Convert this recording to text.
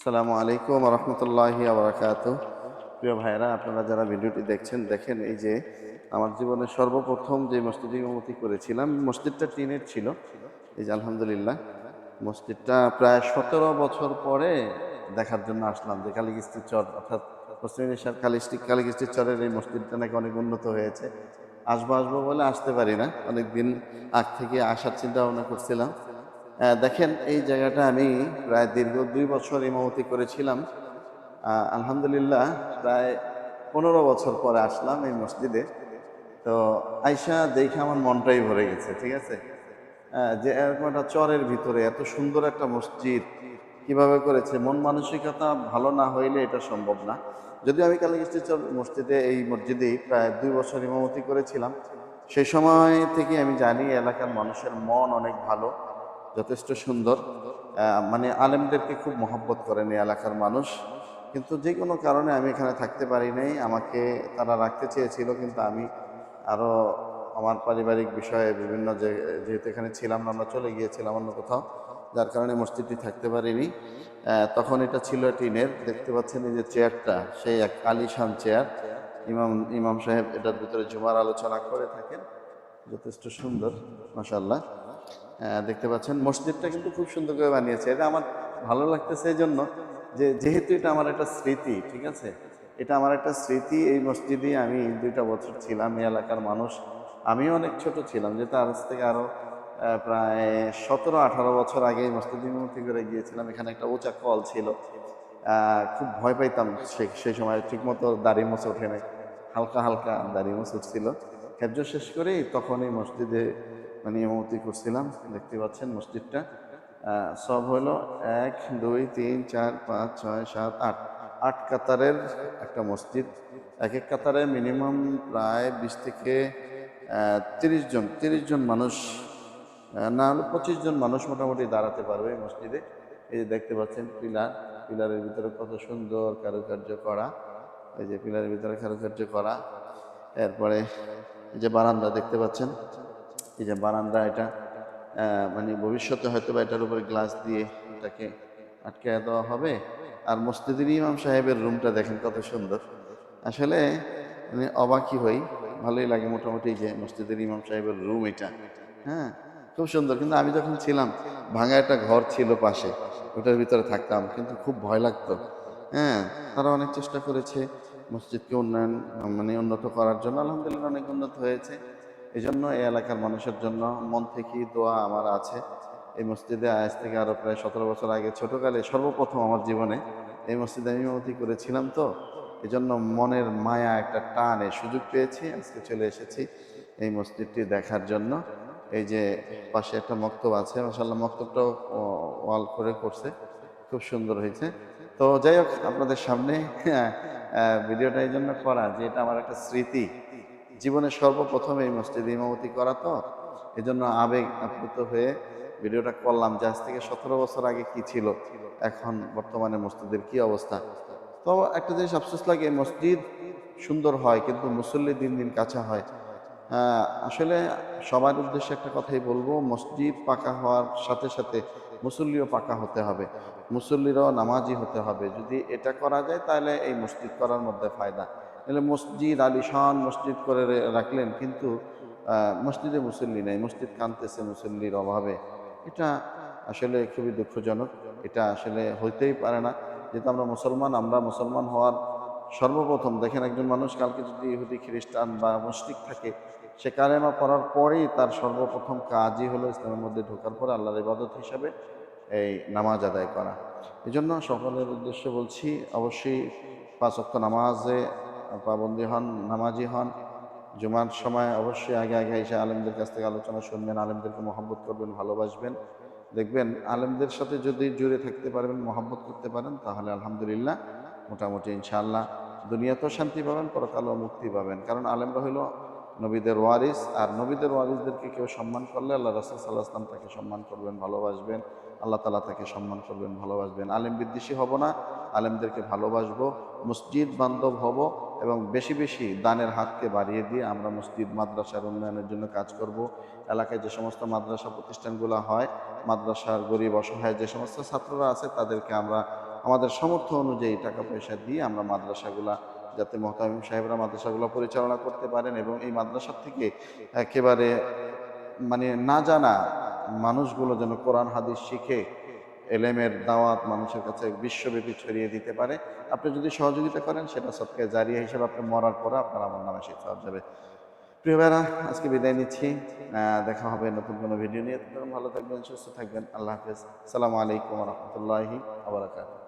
আসসালামু আলাইকুম রহমতুল্লাহি আবরাকাতুহ। প্রিয় ভাইরা, আপনারা যারা ভিডিওটি দেখছেন, দেখেন এই যে আমার জীবনের সর্বপ্রথম যে মসজিদে ইমামতি করেছিলাম, মসজিদটা টিনের ছিল। এই যে আলহামদুলিল্লাহ, মসজিদটা প্রায় 17 বছর পরে দেখার জন্য আসলাম যে কালীকিস্তির চর, অর্থাৎ পশ্চিম এশিয়ার কালীকিস্তির চরের এই মসজিদটা নাকি অনেক উন্নত হয়েছে। আসবো আসবো বলে আসতে পারি না, অনেকদিন আগ থেকে আসার চিন্তা ভাবনা করছিলাম। দেখেন এই জায়গাটা আমি প্রায় দীর্ঘ 2 বছর ইমামতি করেছিলাম। আলহামদুলিল্লাহ, প্রায় 15 বছর পরে আসলাম এই মসজিদে। তো আইসা দেখে আমার মনটাই ভরে গেছে, ঠিক আছে। যে এরকম একটা চরের ভিতরে এত সুন্দর একটা মসজিদ কিভাবে করেছে, মন মানসিকতা ভালো না হইলে এটা সম্ভব না। যদিও আমি কালীকৃষ্ণ চর মসজিদে, এই মসজিদেই প্রায় 2 বছর ইমামতি করেছিলাম। সেই সময় থেকে আমি জানি এলাকার মানুষের মন অনেক ভালো, যথেষ্ট সুন্দর। মানে আলেমদেরকে খুব মহব্বত করেন এই এলাকার মানুষ। কিন্তু যে কোনো কারণে আমি এখানে থাকতে পারি নাই। আমাকে তারা রাখতে চেয়েছিল, কিন্তু আমি আরও আমার পারিবারিক বিষয়ে বিভিন্ন যেহেতু এখানে ছিলাম না, আমরা চলে গিয়েছিলাম অন্য কোথাও, যার কারণে মসজিদটি থাকতে পারিনি। তখন এটা ছিল টিনের। দেখতে পাচ্ছেন এই যে চেয়ারটা, সেই এক আলিশান চেয়ার। ইমাম ইমাম সাহেব এটার ভিতরে জুমার আলোচনা করে থাকেন, যথেষ্ট সুন্দর, মাশাআল্লাহ। দেখতে পাচ্ছেন মসজিদটা কিন্তু খুব সুন্দর করে বানিয়েছে। এটা আমার ভালো লাগতেছে এই জন্য যে যেহেতু এটা আমার একটা স্মৃতি, ঠিক আছে। এটা আমার একটা স্মৃতি। এই মসজিদে আমি 2টা বছর ছিলাম। এই এলাকার মানুষ, আমিও অনেক ছোট ছিলাম, যেটা আজ থেকে আরো প্রায় 17-18 বছর আগে এই মসজিদে ইমামতি করে গিয়েছিলাম। এখানে একটা উঁচা কল ছিল। খুব ভয় পাইতাম সেই সময়, ঠিক মতো দাড়ি মোছ ওঠে নাই, হালকা হালকা দাড়ি মোছ উঠছিল। হেফজ শেষ করেই তখন এই মসজিদে মানে ইমামতি করছিলাম। দেখতে পাচ্ছেন মসজিদটা সব হলো 1 2 3 4 5 6 7 8 8 কাতারের একটা মসজিদ। এক এক কাতারে মিনিমাম প্রায় 20 থেকে 30 জন মানুষ, না হলে 25 জন মানুষ মোটামুটি দাঁড়াতে পারবে এই মসজিদে। এই যে দেখতে পাচ্ছেন পিলারের ভিতরে কত সুন্দর কারুকার্য করা। এই যে পিলারের ভিতরে কারুকার্য করা। এরপরে এই যে বারান্দা দেখতে পাচ্ছেন, এই যে বারান্দা, এটা মানে ভবিষ্যতে হয়তো বা এটার উপরে গ্লাস দিয়ে এটাকে আটকে দেওয়া হবে। আর মসজিদের ইমাম সাহেবের রুমটা দেখেন কত সুন্দর। আসলে মানে অবাকই হই, ভালোই লাগে মোটামুটি। যে মসজিদের ইমাম সাহেবের রুম এটা, হ্যাঁ, খুব সুন্দর। কিন্তু আমি যখন ছিলাম, ভাঙা একটা ঘর ছিল পাশে, ওটার ভিতরে থাকতাম, কিন্তু খুব ভয় লাগতো। হ্যাঁ, তারা অনেক চেষ্টা করেছে মসজিদকে মানে উন্নত করার জন্য। আলহামদুলিল্লাহ অনেক উন্নত হয়েছে। এই জন্য এই এলাকার মানুষের জন্য মন থেকেই দোয়া আমার আছে। এই মসজিদে আজ থেকে আরো প্রায় 17 বছর আগে, ছোটকালে সর্বপ্রথম আমার জীবনে এই মসজিদে আমি ইমামতি করেছিলাম। তো এই জন্য মনের মায়া, একটা টানে সুযোগ পেয়েছি, আজকে চলে এসেছি এই মসজিদটি দেখার জন্য। এই যে পাশে একটা মক্তব আছে, মাশাআল্লাহ, মক্তবটাও ওয়াল করে করছে, খুব সুন্দর হয়েছে। তো যাই হোক, আপনাদের সামনে ভিডিওটা এই জন্য করা যে এটা আমার একটা স্মৃতি, জীবনের সর্বপ্রথম এই মসজিদে ইমামতি করা। তো এই জন্য আবেগ আপ্লুত হয়ে ভিডিওটা করলাম যে আজ থেকে 17 বছর আগে কি ছিল, এখন বর্তমানে মসজিদের কি অবস্থা। তো একটা জিনিস আফসোস লাগে, মসজিদ সুন্দর হয় কিন্তু মুসল্লি দিন দিন কাঁচা হয়। আসলে সবার উদ্দেশ্যে একটা কথাই বলবো, মসজিদ পাকা হওয়ার সাথে সাথে মুসল্লিও পাকা হতে হবে, মুসল্লিরাও নামাজি হতে হবে। যদি এটা করা যায় তাহলে এই মসজিদ করার মধ্যে ফায়দা। তাহলে মসজিদ আলিশান মসজিদ করে রাখলেন, কিন্তু মসজিদে মুসল্লি নেই, মসজিদ কাঁদতেছে মুসল্লির অভাবে। এটা আসলে খুবই দুঃখজনক। এটা আসলে হইতেই পারে না। যেহেতু আমরা মুসলমান, আমরা মুসলমান হওয়ার সর্বপ্রথম দেখেন, একজন মানুষ কালকে যদি ইহুদি খ্রিস্টান বা মুশরিক থাকে, সে কালেমা পড়ার পরেই তার সর্বপ্রথম কাজই হলো ইসলামের মধ্যে ঢোকার পর আল্লাহর ইবাদত হিসাবে এই নামাজ আদায় করা। এই জন্য সকলের উদ্দেশ্যে বলছি, অবশ্যই 5 ওয়াক্ত নামাজে পাবন্দী হন, নামাজি হন। জুমার সময় অবশ্যই আগে আগে এসে আলেমদের কাছ থেকে আলোচনা শুনবেন, আলেমদেরকে মহব্বত করবেন, ভালোবাসবেন। দেখবেন আলেমদের সাথে যদি জুড়ে থাকতে পারবেন, মহব্বত করতে পারেন, তাহলে আলহামদুলিল্লাহ মোটামুটি ইনশাআল্লাহ দুনিয়াতেও শান্তি পাবেন, পরকালেও মুক্তি পাবেন। কারণ আলেমরা হইল নবীদের ওয়ারিস, আর নবীদের ওয়ারিসদেরকে কেউ সম্মান করলে আল্লাহ রাসূল সাল্লাল্লাহু আলাইহি ওয়াসাল্লাম তাকে সম্মান করবেন, ভালোবাসবেন। আল্লাহ তাআলা তাকে সম্মান করবেন, ভালোবাসবেন। আলেম বিদ্বেষী হব না, আলেমদেরকে ভালোবাসবো, মসজিদ বান্ধব হব, এবং বেশি বেশি দানের হাতকে বাড়িয়ে দিয়ে আমরা মসজিদ মাদ্রাসার উন্নয়নের জন্য কাজ করব। এলাকায় যে সমস্ত মাদ্রাসা প্রতিষ্ঠানগুলো হয়, মাদ্রাসার গরিব অসহায় যে সমস্ত ছাত্ররা আছে, তাদেরকে আমরা আমাদের সামর্থ্য অনুযায়ী টাকা পয়সা দিয়ে আমরা মাদ্রাসাগুলা, যাতে মোহতামিম সাহেবরা মাদ্রাসাগুলো পরিচালনা করতে পারেন এবং এই মাদ্রাসা থেকে একেবারে মানে না জানা মানুষগুলো যেন কোরআন হাদিস শিখে এলেমের দাওয়াত মানুষের কাছে বিশ্বব্যাপী ছড়িয়ে দিতে পারে। আপনি যদি সহযোগিতা করেন, সেটা সদকায়ে জারিয়া হিসেবে আপনি মরার পরে আপনার আমল নামে সেই সওয়াব যাবে। প্রিয় ভাইরা, আজকে বিদায় নিচ্ছি। দেখা হবে নতুন কোনো ভিডিও নিয়ে। ততক্ষণ ভালো থাকবেন, সুস্থ থাকবেন। আল্লাহ হাফেজ। আসসালামু আলাইকুম ওয়া রাহমাতুল্লাহি ওয়া বারাকাতুহু।